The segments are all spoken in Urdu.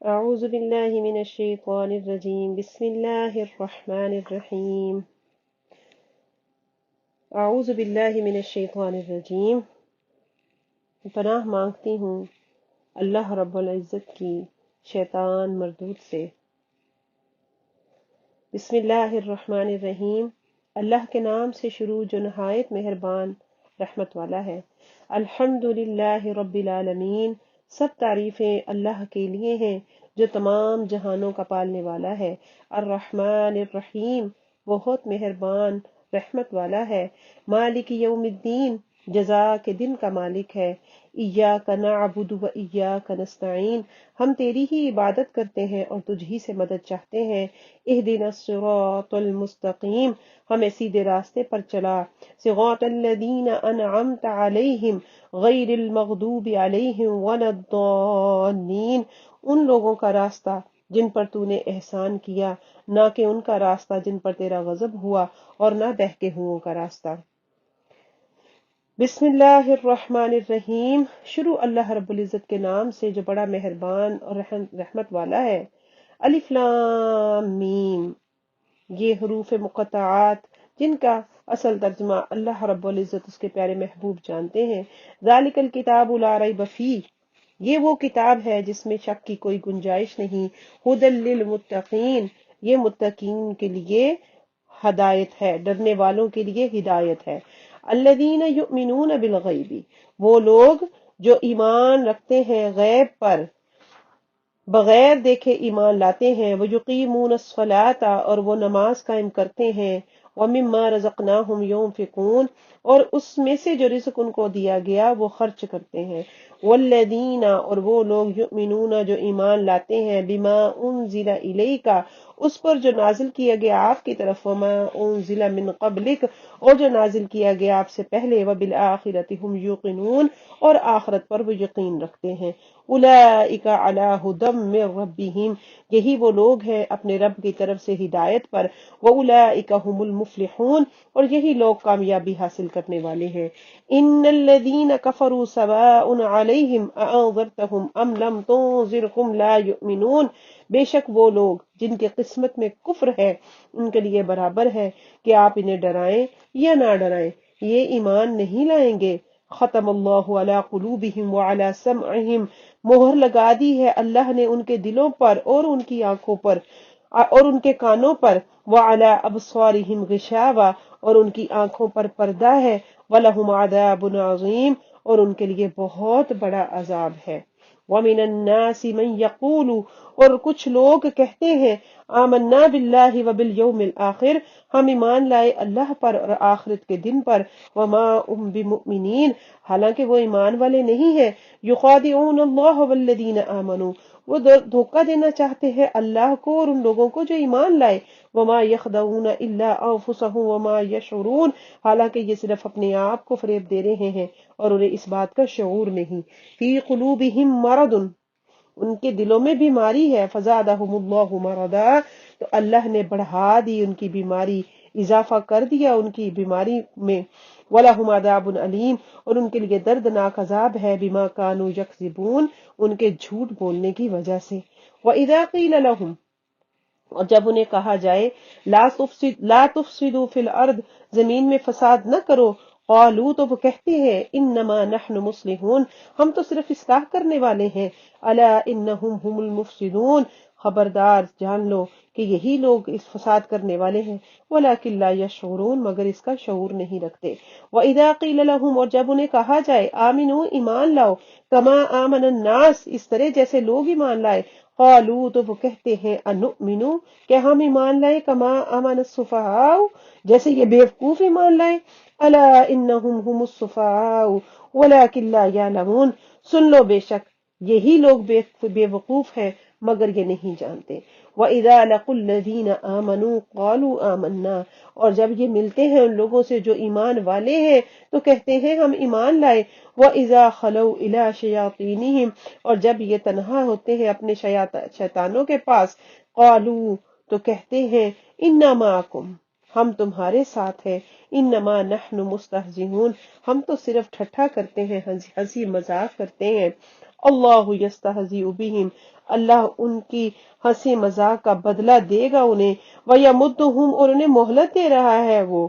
أعوذ بالله من الشيطان الرجيم بسم الله الرحمن الرحيم أعوذ بالله من الشیطان الرجیم پناہ مانگتی ہوں اللہ رب العزت کی شیطان مردود سے۔ بسم اللہ الرحمن الرحیم، اللہ کے نام سے شروع جو نہایت مہربان رحمت والا ہے۔ الحمد للہ رب العالمین، سب تعریفیں اللہ کے لیے ہیں جو تمام جہانوں کا پالنے والا ہے۔ الرحمن الرحیم، بہت مہربان رحمت والا ہے۔ مالک یوم الدین، جزا کے دن کا مالک ہے۔ ایاک نعبد و ایاک نستعین، ہم تیری ہی عبادت کرتے ہیں اور تجھ ہی سے مدد چاہتے ہیں۔ اہدنا الصراط المستقیم، ہمیں سیدھے راستے پر چلا۔ صراط الذین انعمت علیہم غیر المغضوب علیہم ولا الضالین، ان لوگوں کا راستہ جن پر تو نے احسان کیا، نہ کہ ان کا راستہ جن پر تیرا غضب ہوا، اور نہ بہکے ہوئوں کا راستہ۔ بسم اللہ الرحمن الرحیم، شروع اللہ رب العزت کے نام سے جو بڑا مہربان اور رحمت والا ہے۔ الف لام میم، یہ حروف مقطعات جن کا اصل ترجمہ اللہ رب العزت اس کے پیارے محبوب جانتے ہیں۔ ذالک الکتاب لا ریب فیہ، یہ وہ کتاب ہے جس میں شک کی کوئی گنجائش نہیں۔ ھدی للمتقین، یہ متقین کے لیے ہدایت ہے، ڈرنے والوں کے لیے ہدایت ہے۔ الذین یؤمنون بالغیب، وہ لوگ جو ایمان رکھتے ہیں غیب پر، بغیر دیکھے ایمان لاتے ہیں۔ وَيُقِيمُونَ الصَّلَاةَ، اور وہ نماز قائم کرتے ہیں۔ وَمِمَّا رَزَقْنَاهُمْ يُنْفِقُونَ، اور اس میں سے جو رزق ان کو دیا گیا وہ خرچ کرتے ہیں۔ وَالَّذِينَ، اور وہ لوگ یؤمنون جو ایمان لاتے ہیں، بِمَا أُنزِلَ إِلَيْكَ، اس پر جو نازل کیا گیا آپ کی طرف، وَمَا أُنزِلَ مِن قَبْلِكَ، اور جو نازل کیا گیا آپ سے پہلے، وَبِالْآخِرَةِ هُمْ يُوقِنُونَ، اور آخرت پر وہ یقین رکھتے ہیں۔ اولئک علی ھدی من ربہم، یہی وہ لوگ ہیں اپنے رب کی طرف سے ہدایت پر۔ واولئک ھم المفلحون، اور یہی لوگ کامیابی حاصل کرنے والے ہیں۔ ان الذین کفروا سواء علیہم اانذرتہم ام لم تنذرہم لا یؤمنون، بے شک وہ لوگ جن کے قسمت میں کفر ہے ان کے لیے برابر ہے کہ آپ انہیں ڈرائیں یا نہ ڈرائیں، یہ ایمان نہیں لائیں گے۔ ختم اللہ علی قلوبہم وعلی سمعہم، مہر لگا دی ہے اللہ نے ان کے دلوں پر اور ان کی آنکھوں پر اور ان کے کانوں پر۔ وعلی ابصارہم غشاوہ، اور ان کی آنکھوں پر پردہ ہے۔ ولہم عذاب عظیم، اور ان کے لیے بہت بڑا عذاب ہے۔ ومن الناس من یقول، اور کچھ لوگ کہتے ہیں، آمنا باللہ وبالیوم الآخر، ہم ایمان لائے اللہ پر اور آخرت کے دن پر۔ وما هم بمؤمنین، حالانکہ وہ ایمان والے نہیں ہیں۔ یخادعون اللہ والذین آمنوا، وہ دھوکہ دینا چاہتے ہیں اللہ کو اور ان لوگوں کو جو ایمان لائے۔ وما یخدعون الا انفسهم وما یشعرون، حالانکہ یہ صرف اپنے آپ کو فریب دے رہے ہیں اور انہیں اس بات کا شعور نہیں۔ فی قلوبہم مرض، ان کے دلوں میں بیماری ہے۔ فزادہم اللہ مرضا، تو اللہ نے بڑھا دی ان کی بیماری، اضافہ کر دیا ان کی بیماری میں۔ وَلَهُمْ عَذَابٌ عَلِيمٌ، اور ان کے لیے دردناک عذاب ہے، بما كانوا يكذبون، ان کے جھوٹ بولنے کی وجہ سے۔ وَإِذَا قِيلَ لَهُمْ، اور جب انہیں کہا جائے، لا تفسدوا فی الارض، زمین میں فساد نہ کرو، قالوا، تو وہ کہتے ہیں، انما نحن مصلحون، ہم تو صرف اصلاح کرنے والے ہیں۔ الا انہم هم المفسدون، خبردار جان لو کہ یہی لوگ اس فساد کرنے والے ہیں۔ ولکن لا یشعرون، مگر اس کا شعور نہیں رکھتے۔ وَإِذَا قِيلَ لَهُمْ، اور جب انہیں کہا جائے، آمنوا، ایمان لاؤ، کما آمن الناس، اس طرح جیسے لوگ ایمان لائے، قالوا، تو وہ کہتے ہیں، انؤمن، کہ ہم ایمان لائیں، کما آمن السفہاء، جیسے یہ بیوقوف ایمان لائیں۔ الا انہم هم السفہاء ولکن لا یعلمون، سن لو بے شک یہی لوگ بے وقوف ہیں مگر یہ نہیں جانتے۔ وَإِذَا لَقُوا الَّذِينَ آمَنُوا قَالُوا آمَنَّا، اور جب یہ ملتے ہیں ان لوگوں سے جو ایمان والے ہیں تو کہتے ہیں ہم ایمان لائے۔ وَإِذَا خَلَوْا إِلَىٰ شَيَاطِينِهِمْ، اور جب یہ تنہا ہوتے ہیں اپنے شیطانوں کے پاس، قَالُوا، تو کہتے ہیں، إِنَّا مَعَكُمْ، ہم تمہارے ساتھ ہیں۔ انما نحن مستہزئون، ہم تو صرف ٹھٹھا کرتے ہیں، ہنسی مذاق کرتے ہیں۔ اللہ یستہزئ بہم، اللہ ان کی ہنسی مذاق کا بدلہ دے گا انہیں، ویمدہم، اور انہیں مہلت دے رہا ہے وہ،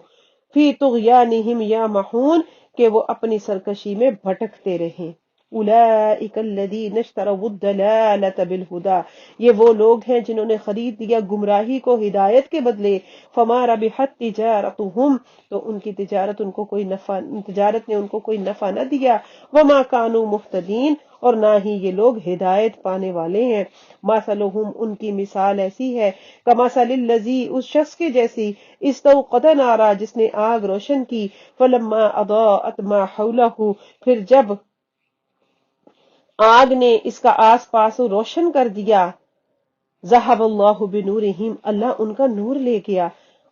فی طغیانہم یعمہون، کہ وہ اپنی سرکشی میں بھٹکتے رہیں۔ اولئک الذین اشتروا الضلالۃ بالہدی، یہ وہ لوگ ہیں جنہوں نے خرید لیا گمراہی کو ہدایت کے بدلے، فما ربحت تجارتہم، تو ان کی تجارت نے ان کو کوئی نفع نہ دیا، وما کانوا مہتدین، اور نہ ہی یہ لوگ ہدایت پانے والے ہیں۔ مثلہم، ان کی مثال ایسی ہے، کمثل الذی، اس شخص کے جیسی، استوقد نارا، جس نے آگ روشن کی، فلما اضاءت ما حولہ، پھر جب آگ نے اس کا آس پاس روشن کر دیا، ذہب اللہ بنورہم، اللہ ان کا نور لے گیا،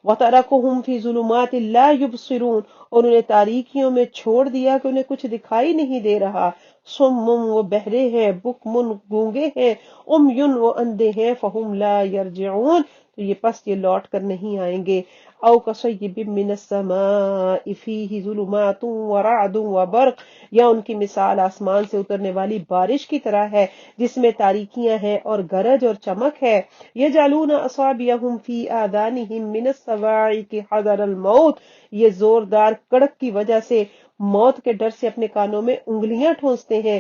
وترکہم فی ظلمات لا یبصرون، اور انہیں تاریکیوں میں چھوڑ دیا کہ انہیں کچھ دکھائی نہیں دے رہا، صم، وہ بہرے ہیں، بکم، گونگے ہیں، عمی، وہ اندھے ہیں، فہم لا یرجعون، تو یہ لوٹ کر نہیں آئیں گے، او کصیب من السماء فیہ ظلمات ورعد وبرق، یا ان کی مثال آسمان سے اترنے والی بارش کی طرح ہے جس میں تاریکیاں ہیں اور گرج اور چمک ہے، یجعلون اصابعہم فی آذانہم من الصواعق حذر الموت، یہ زوردار کڑک کی وجہ سے موت کے ڈر سے اپنے کانوں میں انگلیاں ٹھونستے ہیں،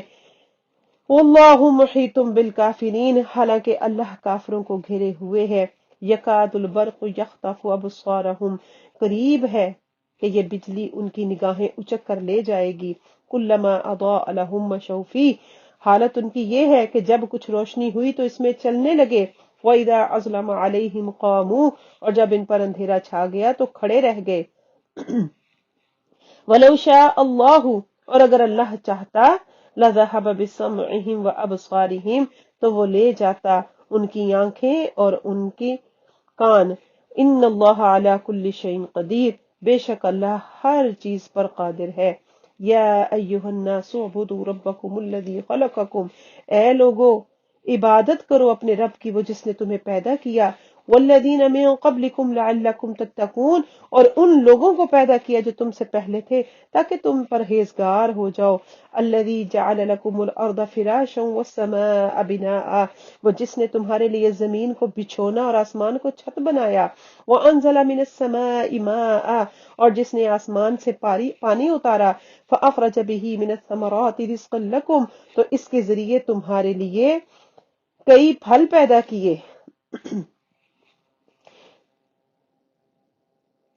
واللہ محیط بالکافرین، حالانکہ اللہ کافروں کو گھیرے ہوئے ہے، یکاد البرق یخطف ابصارہم، قریب ہے کہ یہ بجلی ان کی نگاہیں اچک کر لے جائے گی، کلما اضاء لہم مشوا فیہ، حالت ان کی یہ ہے کہ جب کچھ روشنی ہوئی تو اس میں چلنے لگے، وَإِذَا أَظْلَمَ عَلَيْهِمْ قَامُوا، اور جب ان پر اندھیرا چھا گیا تو کھڑے رہ گئے، وَلَوْ شَاءَ اللَّهُ، اور اگر اللہ چاہتا، لَذَهَبَ بِسَمْعِهِمْ وَأَبْصَارِهِمْ، تو وہ لے جاتا ان کی آنکھیں اور ان کی کان، ان اللہ علی کل شیء قدیر، بے شک اللہ ہر چیز پر قادر ہے، یا ایہا الناس اعبدوا ربکم الذی خلقکم، اے لوگو عبادت کرو اپنے رب کی، وہ جس نے تمہیں پیدا کیا، والذین من قبلکم لعلکم تتقون، اور ان لوگوں کو پیدا کیا جو تم سے پہلے تھے تاکہ تم پرہیزگار ہو جاؤ، الذی جعل لکم الارض فراشا والسماء بناء، وہ جس نے تمہارے لیے زمین کو بچھونا اور آسمان کو چھت بنایا، وانزل من السماء ماء، اور جس نے آسمان سے پانی اتارا، فاخرج به من الثمرات رزقا لکم، تو اس کے ذریعے تمہارے لیے کئی پھل پیدا کیے،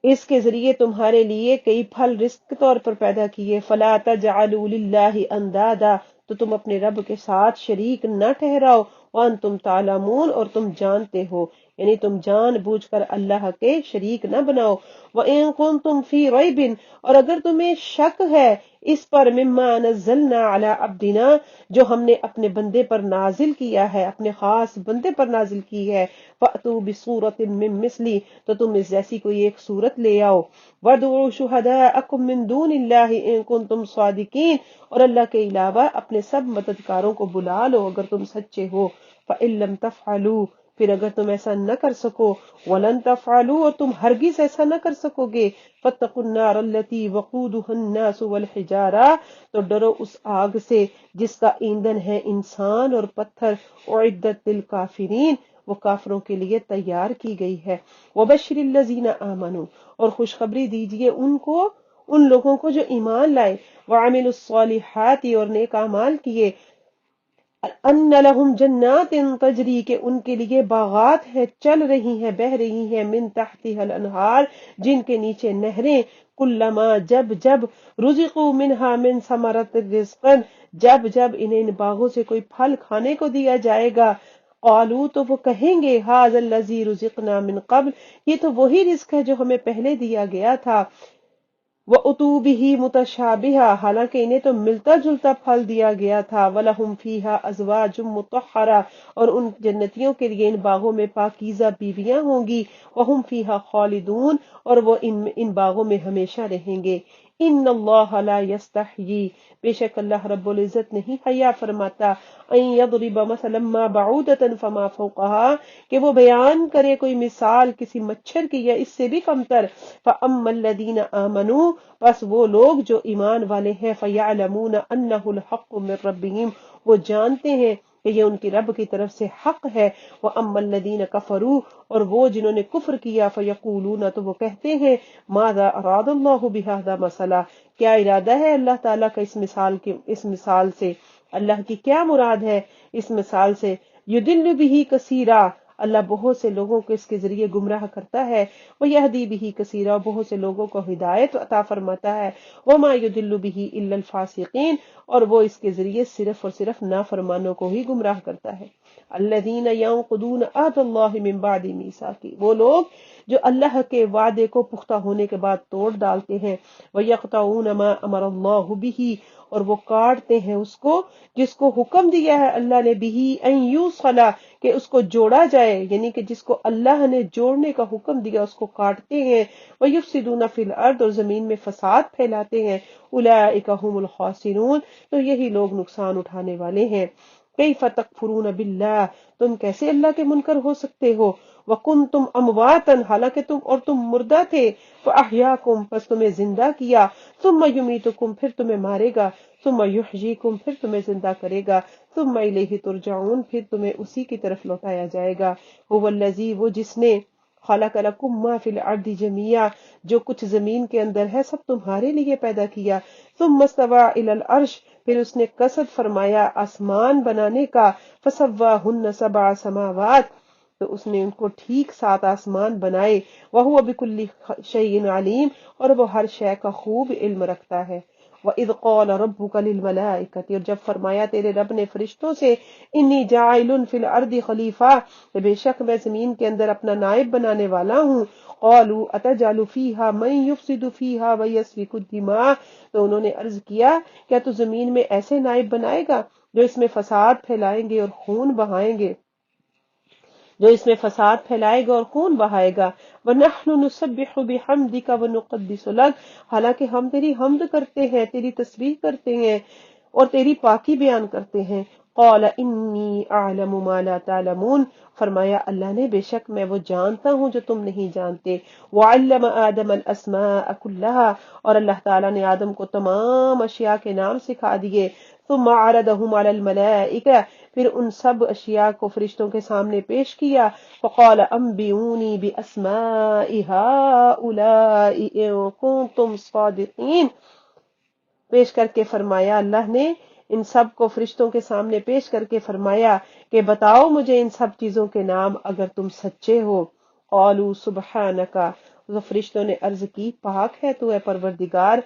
اس کے ذریعے تمہارے لیے کئی پھل رزق کے طور پر پیدا کیے، فلا تجعلوا للہ اندادا، تو تم اپنے رب کے ساتھ شریک نہ ٹھہراؤ، وانتم تعلمون، اور تم جانتے ہو، یعنی تم جان بوجھ کر اللہ کے شریک نہ بناؤ، وَإِن كُنتُمْ فِي رَيْبٍ، اور اگر تمہیں شک ہے اس پر، مما نزلنا علی عبدنا، جو ہم نے اپنے بندے پر نازل کیا ہے، اپنے خاص بندے پر نازل کی ہے، فَأْتُوا بِصُورَةٍ مِّن مِّثْلِهِ، تو تم اس جیسی کوئی ایک صورت لے آؤ، وَادْعُوا شُهَدَاءَكُم مِّن دُونِ اللَّهِ إِن كُنتُمْ صَادِقِينَ، اور اللہ کے علاوہ اپنے سب مددگاروں کو بلا لو اگر تم سچے ہو، فَإِن لَّمْ تَفْعَلُوا، پھر اگر تم ایسا نہ کر سکو، وَلَن تَفْعَلُوا، اور تم ہرگز ایسا نہ کر سکو گے، فَاتَّقُوا النَّارَ الَّتِي وَقُودُهَا النَّاسُ وَالْحِجَارَةُ، تو ڈرو اس آگ سے جس کا ایندھن ہے انسان اور پتھر، اعدت للکافرین، وہ کافروں کے لیے تیار کی گئی ہے، وَبَشِّرِ الَّذِينَ آمَنُوا، اور خوشخبری دیجئے ان لوگوں کو جو ایمان لائے، وَعَمِلُوا الصَّالِحَاتِ، اور نیک اعمال کیے، ان لہم جنات تجری، کے ان کے لیے باغات ہیں چل رہی ہیں بہ رہی ہیں، من تحتها الانہار، جن کے نیچے نہریں، کلما، جب جب، رزقوا منہا من ثمرۃ رزقا، جب جب انہیں ان باغوں سے کوئی پھل کھانے کو دیا جائے گا، قالوا، تو وہ کہیں گے، ھذا الذی رزقنا من قبل، یہ تو وہی رزق ہے جو ہمیں پہلے دیا گیا تھا، وَأُتُوا بِهِ مُتَشَابِهًا، حالانکہ انہیں تو ملتا جلتا پھل دیا گیا تھا، وَلَهُمْ فِيهَا أَزْوَاجٌ مُطَهَّرَةٌ، اور ان جنتیوں کے لیے ان باغوں میں پاکیزہ بیویاں ہوں گی، وَهُمْ فِيهَا خَالِدُونَ، اور وہ ان باغوں میں ہمیشہ رہیں گے، ان اللہ لا یستحیی، بے شک اللہ رب العزت نہیں حیا فرماتا، ان یضرب مثلا ما بعودۃ فما فوقها، کہ وہ بیان کرے کوئی مثال کسی مچھر کی یا اس سے بھی کمتر، فاما الذین آمنوا، بس وہ لوگ جو ایمان والے ہیں، فیعلمون انہ الحق من ربہم، وہ جانتے ہیں کہ یہ ان کی رب کی طرف سے حق ہے، وَأَمَّا الَّذِينَ كَفَرُوا، اور وہ جنہوں نے کفر کیا، فَيَقُولُونَ، تو وہ کہتے ہیں، ماذا اراد اللہ بہذا مثلا، کیا ارادہ ہے اللہ تعالیٰ کا اس مثال سے، اللہ کی کیا مراد ہے اس مثال سے، یضل بہ کثیرا، اللہ بہت سے لوگوں کو اس کے ذریعے گمراہ کرتا ہے، وَيَهْدِي بِهِ کثیرا، بہت سے لوگوں کو ہدایت عطا فرماتا ہے، وَمَا يُضِلُّ بِهِ إِلَّا الْفَاسِقِينَ، اور وہ اس کے ذریعے صرف اور صرف نافرمانوں کو ہی گمراہ کرتا ہے۔ الذین ينقضون عہد اللہ من بعد میثاقہ، وہ لوگ جو اللہ کے وعدے کو پختہ ہونے کے بعد توڑ ڈالتے ہیں، وَيَقْطَعُونَ مَا أَمَرَ اللَّهُ بِهِ، اور وہ کاٹتے ہیں اس کو جس کو حکم دیا ہے اللہ نے، بِهِ أَن يُوصَلَ، کہ اس کو جوڑا جائے، یعنی کہ جس کو اللہ نے جوڑنے کا حکم دیا اس کو کاٹتے ہیں، وَيُفْسِدُونَ فِي الْأَرْضِ، اور زمین میں فساد پھیلاتے ہیں، أُولَئِكَ هُمُ الْخَاسِرُونَ، تو یہی لوگ نقصان اٹھانے والے ہیں۔ کیف تکفرون باللہ، تم کیسے اللہ کے منکر ہو سکتے ہو، وکنتم امواتا، حالانکہ تم مردہ تھے، فاحیاکم، پس تمہیں زندہ کیا، ثم یمیتکم، پھر تمہیں مارے گا، ثم یحییکم، پھر تمہیں زندہ کرے گا، ثم الیہ ترجعون، پھر تمہیں اسی کی طرف لوٹایا جائے گا۔ هو الذی، وہ جس نے، خلق لکم ما فی الارض جمیعا، جو کچھ زمین کے اندر ہے سب تمہارے لیے پیدا کیا، ثم استوى الی العرش، پھر اس نے قصد فرمایا آسمان بنانے کا، فسواہن سبع سماوات، تو اس نے ان کو ٹھیک 7 آسمان بنائے، وہو بکل شیء علیم، اور وہ ہر شے کا خوب علم رکھتا ہے۔ وَإِذْ قَالَ رَبُّكَ لِلْمَلَائِكَةِ، اور جب فرمایا تیرے رب نے فرشتوں سے، انی جاعل فی الارض خلیفہ، کہ بے شک میں زمین کے اندر اپنا نائب بنانے والا ہوں، قالوا اتجعل فیہا من یفسد فیہا ویسفک الدماء، تو انہوں نے عرض کیا کیا تو زمین میں ایسے نائب بنائے گا جو اس میں فساد پھیلائیں گے اور خون بہائیں گے، جو اس میں فساد پھیلائے گا اور خون بہائے گا، وَنَحْنُ نُسَبِّحُ بِحَمْدِكَ وَنُقَدِّسُ لَكَ، حالانکہ ہم تیری حمد کرتے ہیں، تیری تسبیح کرتے ہیں اور تیری پاکی بیان کرتے ہیں۔ قَالَ إِنِّي أَعْلَمُ مَا لَا تَعْلَمُونَ، فرمایا اللہ نے بے شک میں وہ جانتا ہوں جو تم نہیں جانتے۔ وَعَلَّمَ آدَمَ الْأَسْمَاءَ كُلَّهَا، اور اللہ تعالیٰ نے آدم کو تمام اشیاء کے نام سکھا دیے، ثم عرضهم على الملائکہ، پھر ان سب اشیاء کو فرشتوں کے سامنے پیش کیا، فقال انبئونی باسماء هؤلاء ان کنتم صادقین، پیش کر کے فرمایا اللہ نے ان سب کو فرشتوں کے سامنے پیش کر کے فرمایا کہ بتاؤ مجھے ان سب چیزوں کے نام اگر تم سچے ہو۔ قالوا سبحانک، تو فرشتوں نے عرض کی پاک ہے تو اے پروردگار،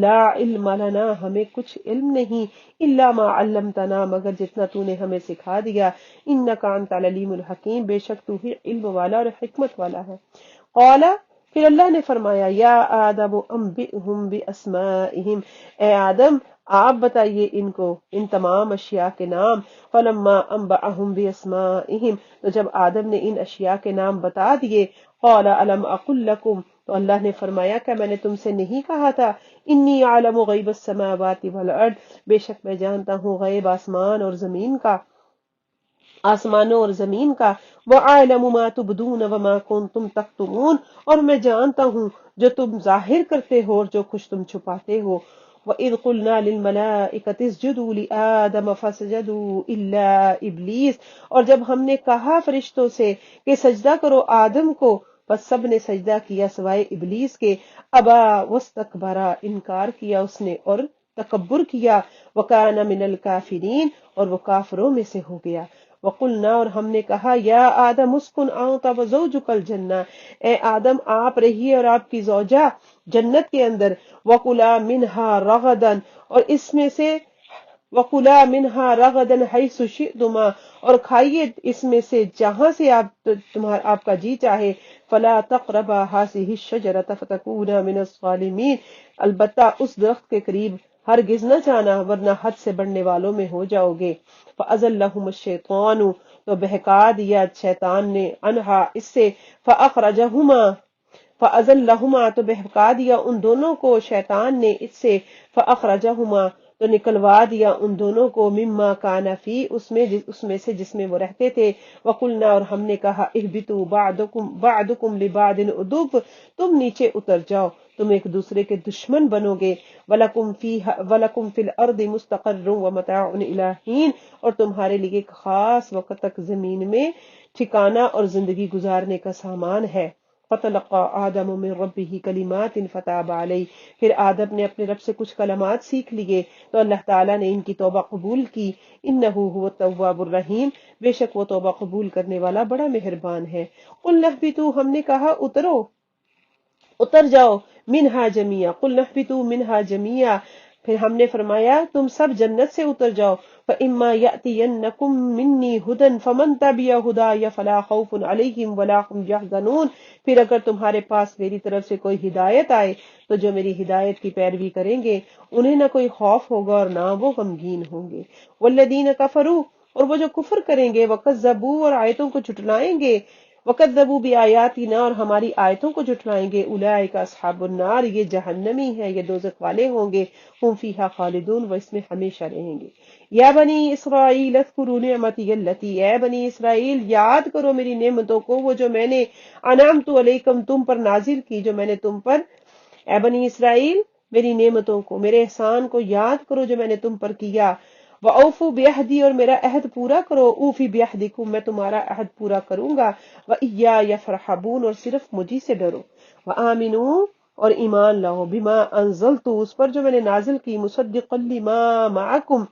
لا علم لنا، ہمیں کچھ علم نہیں، الا ما علمتنا، مگر جتنا تو نے ہمیں سکھا دیا، انک انت العلیم الحکیم، بے شک تو ہی علم والا اور حکمت والا ہے۔ قال، پھر اللہ نے فرمایا، یا آدم انبئہم باسمائہم، اے آدم آپ بتائیے ان کو ان تمام اشیاء کے نام۔ فلما انبأہم باسمائہم، تو جب آدم نے ان اشیاء کے نام بتا دیے، قال الم اقل لکم، تو اللہ نے فرمایا کہ میں نے تم سے نہیں کہا تھا، انی اعلم غیب السماوات والارض، بے شک میں جانتا ہوں غیب آسمان اور زمین کا، آسمانوں اور زمین کا، وَأَعْلَمُ مَا تُبْدُونَ وَمَا كُنْتُمْ تَكْتُمُونَ، اور میں جانتا ہوں جو تم ظاہر کرتے ہو اور جو کچھ تم چھپاتے ہو۔ وَإِذْ قُلْنَا لِلْمَلَائِكَةِ اسْجُدُوا لِآدَمَ فَسَجَدُوا إِلَّا إِبْلِيسَ، اور جب ہم نے کہا فرشتوں سے کہ سجدہ کرو آدم کو، بس سب نے سجدہ کیا سوائے ابلیس کے، ابا واستکبرا، انکار کیا اس نے اور تکبر کیا، وَكَانَ مِنَ الْكَافِرِينَ، اور وہ کافروں میں سے ہو گیا۔ وَقُلْنَا، اور ہم نے کہا، یا آدم اسکن انت وزوجک الجنہ، اے آدم آپ رہیے اور آپ کی زوجہ جنت کے اندر، وَكُلَا مِنْهَا رَغَدًا، اور اس میں سے، وَكُلَا مِنْهَا رَغَدًا حَيْثُ شِئْتُمَا، اور کھائیے اس میں سے جہاں سے آپ کا جی چاہے، فَلَا تَقْرَبَا هَٰذِهِ الشَّجَرَةَ فَتَكُونَا مِنَ الظَّالِمِينَ، البتہ اس درخت کے قریب ہرگز نہ جانا ورنہ حد سے بڑھنے والوں میں ہو جاؤ گے۔ فَأَزَلَّهُمُ الشَّيْطَانُ، تو بہکا دیا شیطان نے، عنہا اس سے، فَأَخْرَجَهُمَا، فَأَزَلَّهُمَا تو بہکا دیا ان دونوں کو شیطان نے اس سے، فَأَخْرَجَهُمَا تو نکلوا دیا ان دونوں کو، مما کان فی اس میں سے جس میں وہ رہتے تھے، وقلنا اور ہم نے کہا اہبطوا بعضکم لبعض عدو، تم نیچے اتر جاؤ، تم ایک دوسرے کے دشمن بنو گے، وَلَكُمْ فِي الْأَرْضِ مُسْتَقَرٌّ وَمَتَاعٌ إِلَىٰ حِينٍ اور تمہارے لیے ایک خاص وقت تک زمین میں ٹھکانہ اور زندگی گزارنے کا سامان ہے۔ فَتَلَقَّىٰ آدَمُ مِن رَبِّهِ كَلِمَاتٍ فَتَابَ عَلَيْهِ پھر آدم نے اپنے رب سے کچھ کلمات سیکھ لیے تو اللہ تعالیٰ نے ان کی توبہ قبول کی، إِنَّهُ هُوَ التَّوَّابُ الرَّحِيمُ بے شک وہ توبہ قبول کرنے والا بڑا مہربان ہے۔ قُلْنَا اهْبِطُوا ہم نے کہا اتر جاؤ، منہا جميعا قل نہبطوا منہا جميعا پھر ہم نے فرمایا تم سب جنت سے اتر جاؤ، فإما يأتينكم مني هدى فمن تبع هداي فلا خوف عليهم ولا هم يحزنون پھر اگر تمہارے پاس میری طرف سے کوئی ہدایت آئے تو جو میری ہدایت کی پیروی کریں گے انہیں نہ کوئی خوف ہوگا اور نہ وہ غمگین ہوں گے۔ والذین کفروا اور وہ جو کفر کریں گے، وکذبوا اور آیتوں کو جھٹلائیں گے، وَكَذَّبُوا بِآيَاتِنَا اور ہماری آیتوں کو جھٹلائیں گے، اولئک اصحاب النار یہ جہنمی ہے، یہ دوزخ والے ہوں گے، ہم فیہا خالدون وہ اس میں ہمیشہ رہیں گے۔ یا بنی اسرائیل اذکروا نعمتی التی اے بنی اسرائیل یاد کرو میری نعمتوں کو، وہ جو میں نے انعمت علیکم تم پر نازل کی، جو میں نے تم پر، اے بنی اسرائیل میری نعمتوں کو، میرے احسان کو یاد کرو جو میں نے تم پر کیا، وَأَوْفُوا بِعَہْدِی اور میرا عہد پورا کرو، اوفی بعہدکم میں تمہارا عہد پورا کروں گا، وَإِيَّایَ فَارْہَبُونَ اور صرف مجھی سے ڈرو، وَآمِنُوا اور ایمان لاؤ، بِمَا أَنزَلْتُ اس پر جو میں نے نازل کی، مُصَدِّقًا لِمَا مَعَکُمْ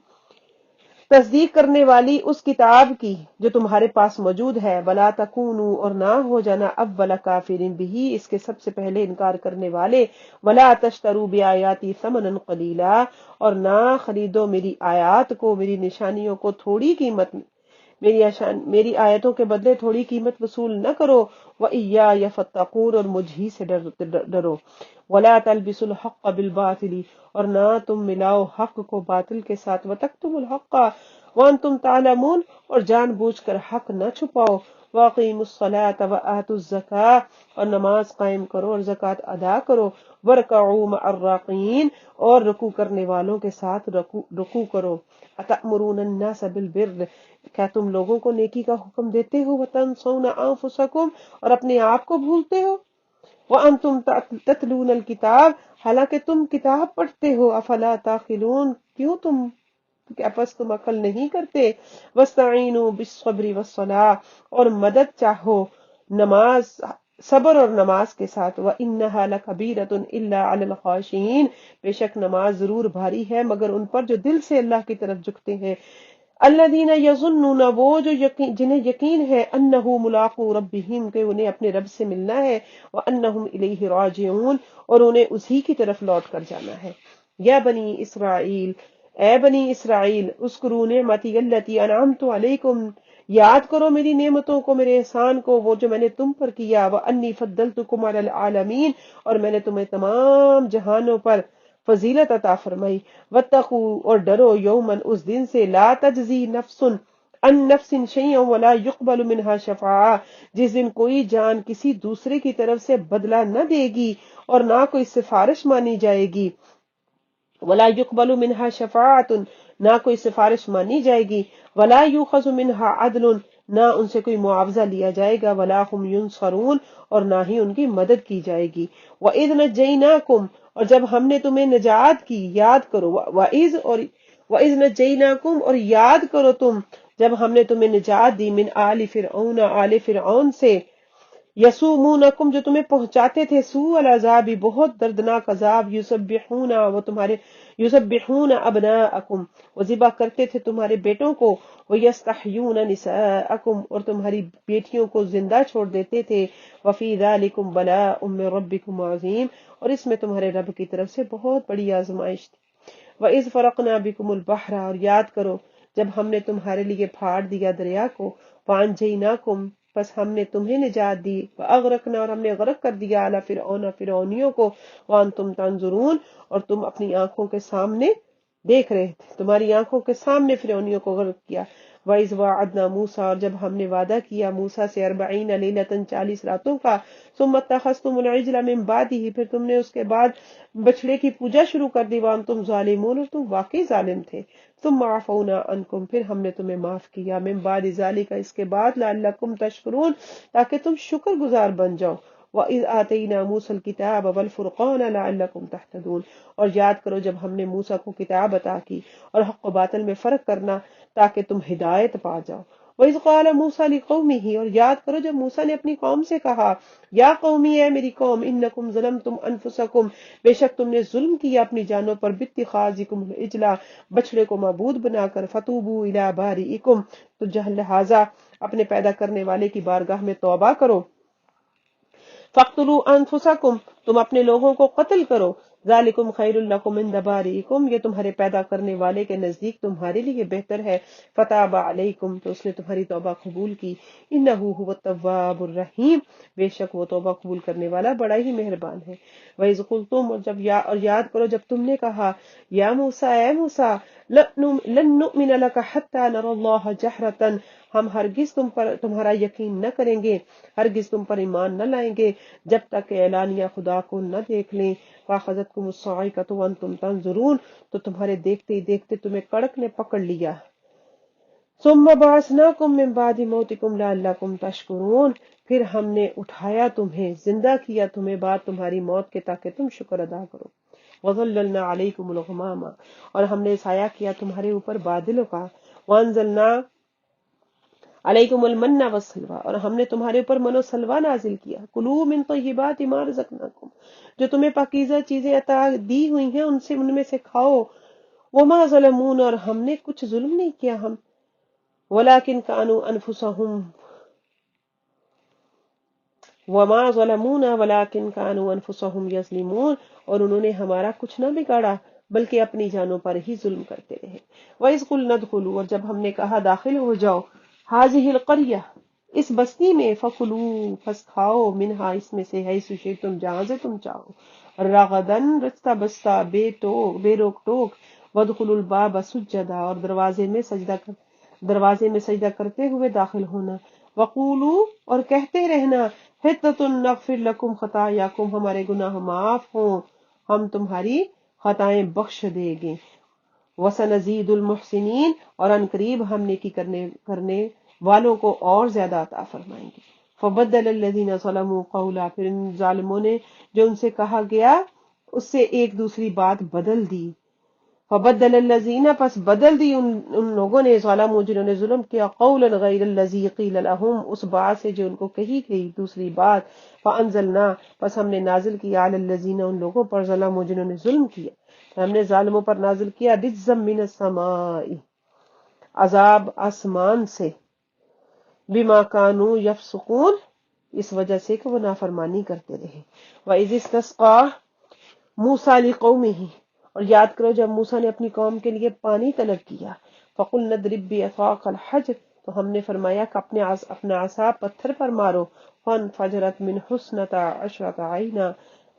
تصدیق کرنے والی اس کتاب کی جو تمہارے پاس موجود ہے، وَلَا تَکُونُوا اور نہ ہو جانا اول کافر بہ اس کے سب سے پہلے انکار کرنے والے، وَلَا تَشْتَرُوا بِآیاتِی ثَمَنًا قَلِیلًا اور نہ خریدو میری آیات کو، میری نشانیوں کو تھوڑی قیمت میں، میری آیتوں کے بدلے تھوڑی قیمت وصول نہ کرو، وَإِيَّایَ فَاتَّقُونَ اور مجھ ہی سے ڈرو، وَلَا تَلْبِسُوا الْحَقَّ بِالْبَاطِلِ اور نہ تم ملاؤ حق کو باطل کے ساتھ، وَتَكْتُمُوا الْحَقَّ وَأَنْتُمْ تَعْلَمُونَ اور جان بوجھ کر حق نہ چھپاؤ، وَأَقِیمُوا الصَّلَاةَ وَآتُوا الزَّکَاةَ اور نماز قائم کرو اور زکوٰۃ ادا کرو، وَارْکَعُوا مَعَ الرَّاکعِینَ اور رکوع کرنے والوں کے ساتھ رکوع کرو، أَتَأْمُرُونَ النَّاسَ بِالْبِرِّ کیا تم لوگوں کو نیکی کا حکم دیتے ہو، وَتَنْسَوْنَ أَنفُسَکُمْ اور اپنے آپ کو بھولتے ہو، وَأَنْتُمْ تَتْلُونَ الْکِتَابَ حالانکہ تم کتاب پڑھتے ہو، أَفَلَا تَعْقِلُونَ کیا پس تم عقل نہیں کرتے، وَاسْتَعِینُوا بِالصَّبْرِ وَالصَّلَاةِ اور مدد چاہو صبر اور نماز کے ساتھ، وَإِنَّهَا لَكَبِیرَةٌ إِلَّا عَلَى الْخَاشِعِینَ بے شک نماز ضرور بھاری ہے مگر ان پر جو دل سے اللہ کی طرف جھکتے ہیں، الذین یظنون وہ جو جنہیں یقین ہے، انہ ملاقو ربہم کہ انہیں اپنے رب سے ملنا ہے، وانہم الیہ راجعون اور انہیں اسی کی طرف لوٹ کر جانا ہے۔ یا بنی اسرائیل اے بنی اسرائیل اذکروا نعمتی التی انعمت علیکم یاد کرو میری نعمتوں کو، میرے احسان کو، وہ جو میں نے تم پر کیا، وانی فضلتکم علی العالمین اور میں نے تمہیں تمام جہانوں پر فضیلت عطا فرمائی، واتقوا اور ڈرو یومن اس دن سے، لا تجزی نفس ان نفس شیئا ولا يقبل منها شفاعہ جس دن کوئی جان کسی دوسرے کی طرف سے بدلہ نہ دے گی اور نہ کوئی سفارش مانی جائے گی، ولا يقبل منها شفاعۃ نہ کوئی سفارش مانی جائے گی، ولا يؤخذ منها عدل نہ ان سے کوئی معاوضہ لیا جائے گا، ولا هم ينصرون اور نہ ہی ان کی مدد کی جائے گی۔ وَإِذْ نَجَّيْنَاكُمْ اور جب ہم نے تمہیں نجات کی، یاد کرو، وَإِذْ نَجَّيْنَاكُمْ اور یاد کرو تم جب ہم نے تمہیں نجات دی، من آل فرعون آل فرعون سے، یسومونکم جو تمہیں پہنچاتے تھے، سوء العذاب بہت دردناک عذاب، یسبحون ابناءکم وہ ذبح کرتے تھے تمہارے بیٹوں کو، ویستحیون نساءکم اور تمہاری بیٹیوں کو زندہ چھوڑ دیتے تھے، وفی ذالکم بلاء من ربکم عظیم اور اس میں تمہارے رب کی طرف سے بہت بڑی آزمائش تھی۔ وَإِذْ فَرَقْنَا بِكُمُ الْبَحْرَ اور یاد کرو جب ہم نے تمہارے لیے پھاڑ دیا دریا کو، فَأَنْجَيْنَاكُمْ پس ہم نے تمہیں نجات دی، وَأَغْرَقْنَا اور ہم نے غرق کر دیا آل فرعون فرعونیوں کو، وَأَنْتُمْ تَنْظُرُونَ اور تم اپنی آنکھوں کے سامنے دیکھ رہے تھے، تمہاری آنکھوں کے سامنے فرعونیوں کو غرق کیا، وَإِذْ وَعَدْنَا مُوسَىٰ، اور جب ہم نے وعدہ کیا موسیٰ سے 40 لیلۃ 40 راتوں کا، ثم اتخذتم العجل من بعدہ، پھر تم نے اس کے بعد بچڑے کی پوجا شروع کر دی، وانتم ظالمون، اور تم واقعی ظالم تھے، ثم عفونا عنکم، پھر ہم نے تمہیں معاف کیا، من بعد ذالک، اس کے بعد، لعلکم تشکرون، تاکہ تم شکر گزار بن جاؤ، وَإِذْ آتَيْنَا مُوسَى الْكِتَابَ وَالْفُرْقَانَ لَعَلَّكُمْ تَهْتَدُونَ، اور یاد کرو جب ہم نے موسیٰ کو کتاب عطا کی اور حق و باطل میں فرق کرنا تاکہ تم ہدایت پا جاؤ۔ وَإِذْ قَالَ مُوسَىٰ لِقَوْمِهِ، اور یاد کرو جب موسیٰ نے اپنی قوم سے کہا، یا قومی، اے میری قوم، انکم ظلمتم انفسکم، بے شک تم نے ظلم کیا اپنی جانوں پر، باتخاذکم العجل، بچڑے کو معبود بنا کر، فتوبوا الی بارئکم، تو لہذا اپنے پیدا کرنے والے کی بارگاہ میں توبہ کرو، فَاقْتُلُوا أَنفُسَكُمْ، تم اپنے لوگوں کو قتل کرو، ذَلِكُمْ خَيْرٌ لَكُمْ عِنْدَ بَارِئِكُمْ، یہ تمہارے پیدا کرنے والے کے نزدیک تمہارے لیے بہتر ہے، فَتَابَ عَلَيْكُمْ، تو اس نے تمہاری توبہ قبول کی، إِنَّهُ هُوَ التَّوَّابُ الرَّحِيمُ، بے شک وہ توبہ قبول کرنے والا بڑا ہی مہربان ہے۔ وَإِذْ قُلْتُمْ، اور یاد کرو جب تم نے کہا، یا موسیٰ، اے موسیٰ، لن نؤمن لك حتى نرى الله جہرةً، ہم ہرگز تمہارا یقین نہ کریں گے، ہرگز تم پر ایمان نہ لائیں گے جب تک کہ اعلانیہ خدا کو نہ دیکھ لیں، فَأَخَذَتْكُمُ الصَّاعِقَةُ وَأَنْتُمْ تَنظُرُونَ، تو تمہارے دیکھتے ہی دیکھتے تمہیں کڑک نے پکڑ لیا، ثُمَّ بَعَثْنَاكُمْ مِنْ بَعْدِ مَوْتِكُمْ لَعَلَّكُمْ تَشْكُرُونَ، پھر ہم نے اٹھایا تمہیں، زندہ کیا تمہیں بعد تمہاری موت کے تاکہ تم شکر ادا کرو، وَظَلَّلْنَا عَلَيْكُمُ الْغَمَامَ، اور ہم نے سایہ کیا تمہارے اوپر بادلوں کا، وَأَنزَلْنَا علیکم المن والسلوى، اور ہم نے تمہارے اوپر من و سلوہ نازل کیا، کلوا من طیبات ما رزقناکم، جو تمہیں پاکیزہ چیزیں عطا دی ہوئی ہیں ان میں سے کھاؤ، وما ظلمون، اور ہم نے کچھ ظلم نہیں کیا ہم، ولکن کانوا انفسهم وما ظلمونا ولکن کانوا انفسهم یظلمون، اور انہوں نے ہمارا کچھ نہ بگاڑا بلکہ اپنی جانوں پر ہی ظلم کرتے رہے۔ وَإِذْ قُلْنَا ادْخُلُوا، اور جب ہم نے کہا داخل ہو جاؤ، حاضہ القریہ، اس بستی میں، فَكُلُوا، پس کھاؤ، منہا، اس میں سے، حیث شئتم، جہاں سے تم چاہو، رغدن، رستہ بستہ، بے روک ٹوک، وَادْخُلُوا الْبَابَ سُجَّدًا، اور دروازے میں سجدہ کرتے ہوئے داخل ہونا، وَقُولُوا، اور کہتے رہنا، حِطَّةٌ نَغْفِرْ لَكُمْ خَطَايَاكُمْ، ہمارے گناہ معاف ہوں، ہم تمہاری خطائیں بخش دیں گے، وَسَنَزِيدُ الْمُحْسِنِينَ، اور ان قریب ہم نیکی کرنے والوں کو اور زیادہ عطا فرمائیں گے۔ فَبَدَّلَ الَّذِينَ ظَلَمُوا قَوْلًا، پھر ان ظالموں نے جو ان سے کہا گیا اس سے ایک دوسری بات بدل دی، فَبَدَّلَ الَّذِينَ، پس بدل دی ان لوگوں نے، ظلموا، جنہوں نے ظلم کیا، قَوْلًا غَيْرَ الَّذِي قِيلَ لَهُمْ، اس بات سے جو ان کو کہی گئی دوسری بات، فَأَنزَلْنَا، پس ہم نے نازل کیا، عَلَى الَّذِينَ، ان لوگوں پر، ظلموا، جنہوں نے ظلم کیا، ہم نے ظالموں پر نازل کیا، رجزا من السماء، عذاب آسمان سے، بما کانوا یفسقون، اس وجہ سے کہ وہ نافرمانی کرتے رہے۔ وَإِذِ اسْتَسْقَىٰ مُوسَىٰ لِقَوْمِهِ، اور یاد کرو جب موسیٰ نے اپنی قوم کے لیے پانی طلب کیا، فَقُلْنَا اضْرِب بِّعَصَاكَ الْحَجَرَ، تو ہم نے فرمایا کہ اپنا عصا پتھر پر مارو، فَانْفَجَرَتْ مِنْهُ اثْنَتَا عَشْرَةَ عَيْنًا،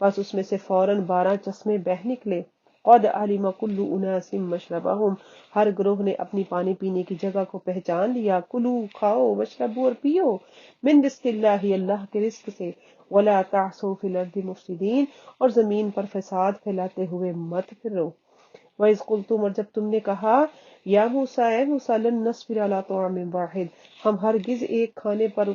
بس اس میں سے فوراً 12 چشمے بہہ نکلے، قَدْ عَلِمَ كُلُّ أُنَاسٍ مَّشْرَبَهُمْ، ہر گروہ نے اپنی پانی پینے کی جگہ کو پہچان لیا، کلو، کھاؤ، واشربوا، اور پیو، من رزق اللہ، اللہ کے رزق سے، ولا تعثوا فی الارض مفسدین، اور زمین پر فساد پھیلاتے ہوئے مت پھرو۔ وَإِذْ قُلْتُمْ، اور جب تم نے کہا، یا موسیٰ، اے موسیٰ، لن نصبر علی طعام واحد، ہم ہرگز ایک کھانے پر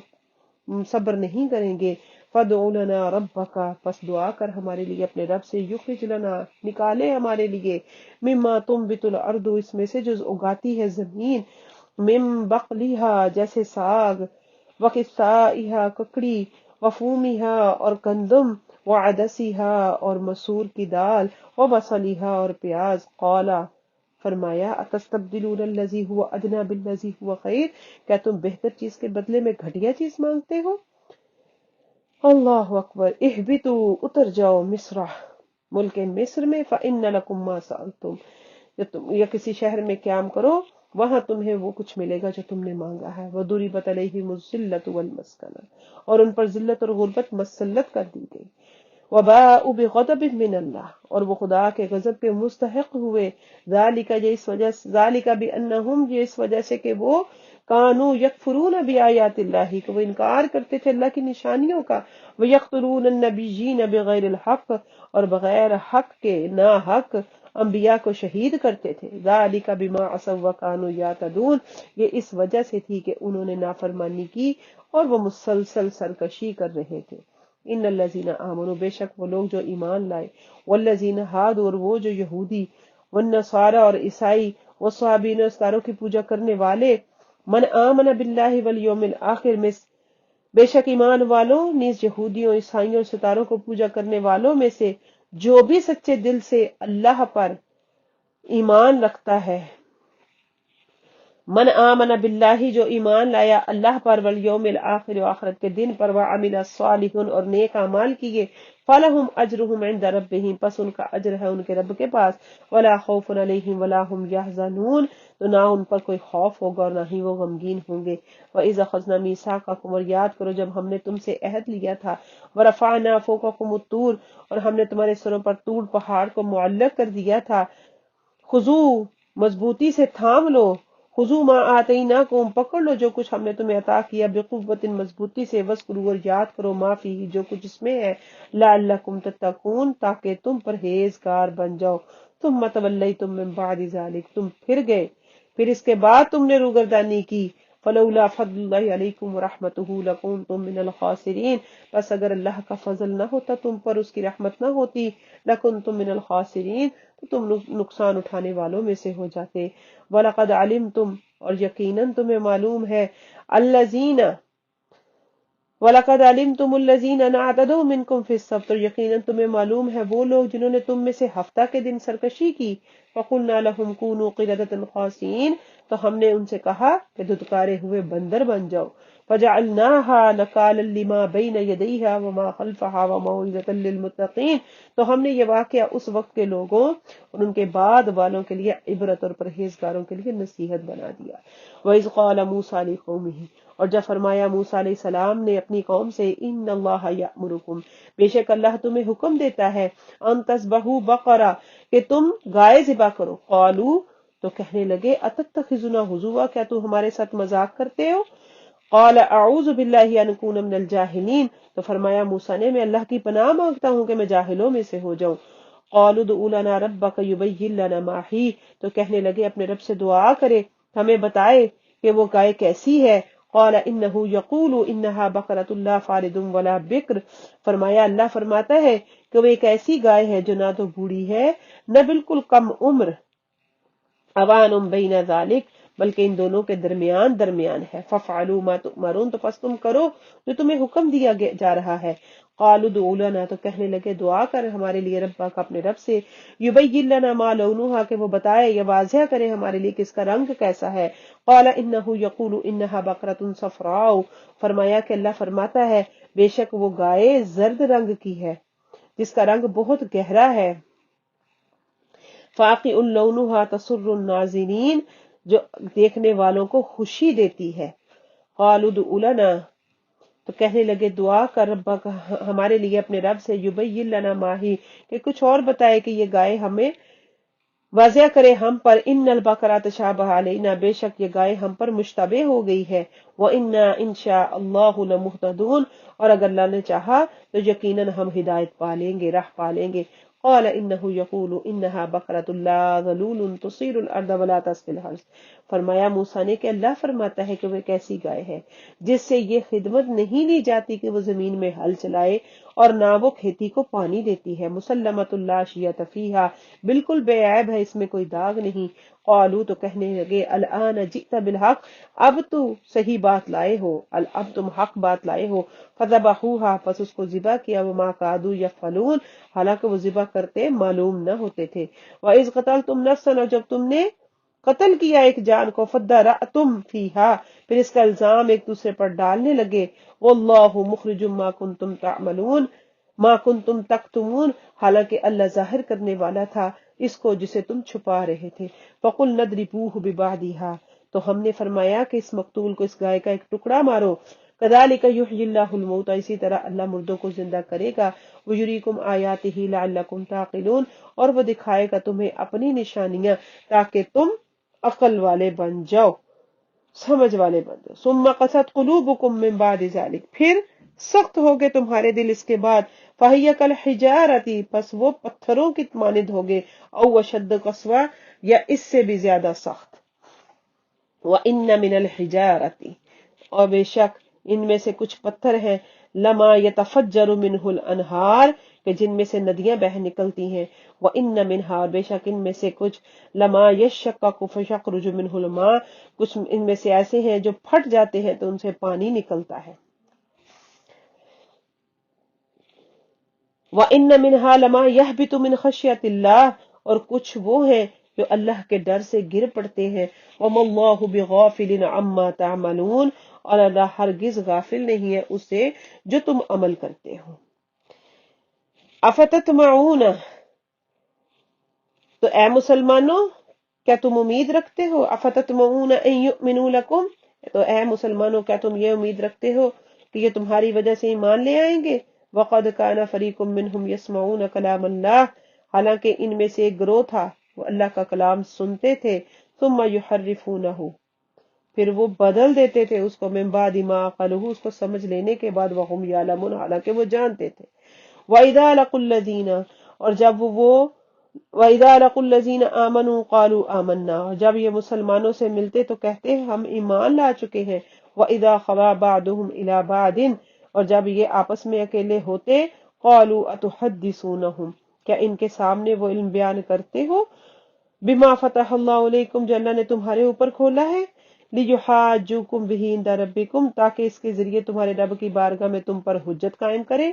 صبر نہیں کریں گے، فَادْعُ لَنَا رَبَّكَ، پس دعا کر ہمارے لیے اپنے رب سے، يُخْرِجْ لَنَا، نکالے ہمارے لیے، مِمَّا تُنبِتُ الْأَرْضُ، اس میں سے جو اگاتی ہے زمین، مِن بَقْلِهَا، جیسے ساگ، وَقِثَّائِهَا، ککڑی، وَفُومِهَا، اور گندم، وَعَدَسِهَا، اور مسور کی دال، وَبَصَلِهَا، اور پیاز، قَالَ، فرمایا، اتستبدلون الذی هو ادنی بالذی هو خیر، کیا تم بہتر چیز کے بدلے میں گھٹیا چیز مانگتے ہو؟ اللہ اکبر۔ اہبطوا، اتر جاؤ، مصر، ملک مصر میں، فإن لکم ما سألتم، یا کسی شہر میں قیام کرو، وہاں تمہیں وہ کچھ ملے گا جو تم نے مانگا ہے، وضربت علیہم الذلۃ والمسکنہ، اور ان پر ذلت اور غربت مسلط کر دی گئی، وباء بغضب من اللہ، اور وہ خدا کے غضب کے مستحق ہوئے، ذالک یہ اس وجہ سے، ذالک بانہم یہ اس وجہ سے کہ وہ کانوا یکفرون بآیات اللہ کہ وہ انکار کرتے تھے اللہ کی نشانیوں کا، ویقتلون النبیین بغیر الحق اور بغیر حق کے نا حق انبیاء کو شہید کرتے تھے، ذالک بما عصوا وکانوا یعتدون یہ اس وجہ سے تھی کہ انہوں نے نافرمانی کی اور وہ مسلسل سرکشی کر رہے تھے۔ ان الذین آمنوا بے شک وہ لوگ جو ایمان لائے، والذین ہادوا اور وہ جو یہودی، والنصارى اور عیسائی، والصابئین اور ستاروں کی پوجا کرنے والے، من آمن باللہ والیوم الآخر میں بے شک ایمان والوں نیز یہودیوں، عیسائیوں اور ستاروں کو پوجا کرنے والوں میں سے جو بھی سچے دل سے اللہ پر ایمان رکھتا ہے، من آمن باللہ جو ایمان لایا اللہ پر، والیوم الآخر و آخرت کے دن پر، وعمل صالحا اور نیک اعمال کیے، فلہم اجرہم عند ربہم پس ان کا اجر ہے ان کے رب کے پاس، ولا خوف علیہم ولا ہم یحزنون تو نہ ان پر کوئی خوف ہوگا اور نہ ہی وہ غمگین ہوں گے۔ وَإِذْ أَخَذْنَا مِيثَاقَكُمْ اور یاد کرو جب ہم نے تم سے عہد لیا تھا، وَرَفَعْنَا فَوْقَكُمُ الطُّورَ اور ہم نے تمہارے سروں پر طور پہاڑ کو معلق کر دیا تھا، خذو مضبوطی سے تھام لو، خذو ما آتیناکم پکڑ لو جو کچھ ہم نے تمہیں عطا کیا، بقوت مضبوطی سے، وذکروا اور یاد کرو ما فیہ جو کچھ اس میں ہے، لعلکم تتقون تاکہ تم پرہیزگار بن جاؤ، ثم تولیتم من بعد ذلک تم پھر گئے پھر اس کے بعد تم نے روگردانی کی، فلولا فضل اللہ علیکم ورحمتہ لکنتم من الخاسرین بس اگر اللہ کا فضل نہ ہوتا تم پر، اس کی رحمت نہ ہوتی، لکنتم من الخاسرین تو تم نقصان اٹھانے والوں میں سے ہو جاتے۔ وَلَقَدْ عَلِمْتُمْ اور یقیناً تمہیں معلوم ہے، الذین وَلَقَدْ عَلِمْتُمُ الَّذِينَ اعْتَدَوْا مِنْكُمْ فِي السَّبْتِ اور یقیناً تمہیں معلوم ہے وہ لوگ جنہوں نے تم میں سے ہفتہ کے دن سرکشی کی، فَقُلْنَا لَهُمْ كُونُوا قِرَدَةً خَاسِئِينَ تو ہم نے ان سے کہا کہ دھتکارے ہوئے بندر بن جاؤ، فَجَعَلْنَاهَا نَكَالًا لِمَا بَيْنَ يَدَيْهَا وَمَا خَلْفَهَا وَمَوْعِظَةً لِّلْمُتَّقِينَ تو ہم نے یہ واقعہ اس وقت کے لوگوں اور ان کے بعد والوں کے لیے عبرت اور پرہیزگاروں کے لیے نصیحت بنا دیا۔ وَإِذْ قَالَ مُوسَىٰ لِقَوْمِهِ اور جب فرمایا موسیٰ علیہ السلام نے اپنی قوم سے، ان اللہ یأمرکم بے شک اللہ تمہیں حکم دیتا ہے، ان تذبحوا بقرہ کہ تم گائے ذبح کرو، قالوا تو کہنے لگے اتتخذنا ہزوا کیا تو ہمارے ساتھ مذاق کرتے ہو، قال اعوذ باللہ ان اکون من الجاہلین تو فرمایا موسیٰ نے میں اللہ کی پناہ مانگتا ہوں کہ میں جاہلوں میں سے ہو جاؤں، قالوا ادع لنا ربک یبین لنا ما ہی تو کہنے لگے اپنے رب سے دعا کرے ہمیں بتائے کہ وہ گائے کیسی ہے، قال انه يقول انها بقرۃ لا فارض ولا بکر فرمایا اللہ فرماتا ہے کہ وہ ایک ایسی گائے ہے جو نہ تو بوڑھی ہے نہ بالکل کم عمر، اوان بین ذالک بلکہ ان دونوں کے درمیان ہے، ففعلوا ما تؤمرون تو پس تم کرو جو تمہیں حکم دیا جا رہا ہے، قالوا ادع لنا تو کہنے لگے دعا کر ہمارے لیے ربک اپنے رب سے، یبین لنا ما لونها کہ وہ بتائے یا واضح کرے ہمارے لیے کہ اس کا رنگ کیسا ہے، قال انه يقول انها بقرة صفراء فرمایا کہ اللہ فرماتا ہے بے شک وہ گائے زرد رنگ کی ہے جس کا رنگ بہت گہرا ہے، فاقع لونها تسر الناظرین جو دیکھنے والوں کو خوشی دیتی ہے، قالوا ادع لنا تو کہنے لگے دعا کر ربک ہمارے لیے اپنے رب سے، یبین لنا ما ہی کہ کچھ اور بتائے کہ یہ گائے ہمیں واضح کرے ہم پر، ان البقرہ تشابہ علینا بے شک یہ گائے ہم پر مشتبہ ہو گئی ہے، وَإِنَّا إِن شَاءَ اللَّهُ لَمُهْتَدُونَ اور اگر اللہ نے چاہا تو یقیناً ہم ہدایت پالیں گے، راہ پالیں گے، قال انه يقول انها بقرة لا ذلول تصير الارض ولا تسقي الحرث فرمایا موسیٰ نے کہ اللہ فرماتا ہے کہ وہ ایک ایسی گائے ہے جس سے یہ خدمت نہیں لی جاتی کہ وہ زمین میں ہل چلائے اور نہ وہ کھیتی کو پانی دیتی ہے، مسلمۃ لا شیۃ فیہا بالکل بے عیب ہے اس میں کوئی داغ نہیں، قالوا تو کہنے لگے الآن جئت بالحق اب تو صحیح بات لائے ہو، اب تم حق بات لائے ہو، فذبحوها پس اس کو ذبح کیا، وما كادوا يفعلون حالانکہ وہ ذبح کرتے معلوم نہ ہوتے تھے، وَإِذْ قَتَلْتُمْ نَفْسًا اور جب تم نے قتل کیا ایک جان کو، فَادَّرَأْتُمْ فِيهَا پھر اس کا الزام ایک دوسرے پر ڈالنے لگے، وَاللَّهُ مُخْرِجٌ مَا كُنْتُمْ تَعْمَلُونَ ما کنتم تکتمون حالانکہ اللہ ظاہر کرنے والا تھا اس کو جسے تم چھپا رہے تھے، فَقُلْنَا اضْرِبُوهُ بِبَعْضِهَا تو ہم نے فرمایا کہ اس مقتول کو اس گائے کا ایک ٹکڑا مارو، کذالک یحیی اللہ الموتى، اسی طرح اللہ مردوں کو زندہ کرے گا، ویریکم آیاتہ لعلکم تعقلون، اور وہ دکھائے گا تمہیں اپنی نشانیاں تاکہ تم عقل والے بن جاؤ، سمجھ والے بن جاؤ۔ ثم قست قلوبکم من بعد ذلک، پھر سخت ہو گئے تمہارے دل اس کے بعد، فہی کالحجارۃ، پس وہ پتھروں کی مانند ہوگے، او اشد قسوہ، یا اس سے بھی زیادہ سخت۔ وَإِنَّ مِنَ الْحِجَارَةِ، اور بے شک ان میں سے کچھ پتھر ہیں، لما يتفجر منہ الانہار، کہ جن میں سے ندیاں بہ نکلتی ہیں، وَإِنَّ مِنْهَا، بے شک ان میں سے کچھ، لما يشقق فيخرج منہ الماء، کچھ ان میں سے ایسے ہیں جو پھٹ جاتے ہیں تو ان سے پانی نکلتا ہے، وَإِنَّ مِنْهَا لَمَا يَهْبِطُ مِنْ خَشْيَةِ اللَّهِ، اور کچھ وہ ہیں جو اللہ کے ڈر سے گر پڑتے ہیں، وَمَا اللَّهُ بِغَافِلٍ عَمَّا تَعْمَلُونَ، اور اللہ ہرگز غافل نہیں ہے اس سے جو تم عمل کرتے ہو۔ اَفَتَطْمَعُونَ، تو اے مسلمانوں کیا تم امید رکھتے ہو، اَفَتَطْمَعُونَ أَن يُؤْمِنُوا لَكُمْ، تو اے مسلمانوں کیا تم یہ امید رکھتے ہو کہ یہ تمہاری وجہ سے ایمان لے آئیں گے، وَقَدْ كَانَ فَرِيقٌ مِّنْهُمْ يَسْمَعُونَ كَلَامَ اللَّهِ، حالانکہ ان میں سے ایک گروہ تھا وہ اللہ کا کلام سنتے تھے، ثُمَّ يُحَرِّفُونَهُ، پھر وہ بدل دیتے تھے اس کو، من بعد ما عقلوہ، اس کو سمجھ لینے کے بعد، وہم یعلمون، حالانکہ وہ جانتے تھے، وَإِذَا لَقُوا الَّذِينَ، اور جب وہ وَإِذَا لَقُوا الَّذِينَ آمَنُوا قَالُوا آمَنَّا، اور جب یہ مسلمانوں سے ملتے تو کہتے ہیں ہم ایمان لا چکے ہیں، وَإِذَا خَلَا بَعْضُهُمْ إِلَىٰ بَعْضٍ، اور جب یہ آپس میں اکیلے ہوتے، قَالُوا أَتُحَدِّثُونَهُمْ، کیا ان کے سامنے وہ علم بیان کرتے ہو، بِمَا فَتَحَ اللَّهُ عَلَيْكُمْ، جو اللہ نے تمہارے اوپر کھولا ہے، لِيُحَاجُّوكُمْ بِهِ عِندَ رَبِّكُمْ، تاکہ اس کے ذریعے تمہارے رب کی بارگاہ میں تم پر حجت قائم کرے،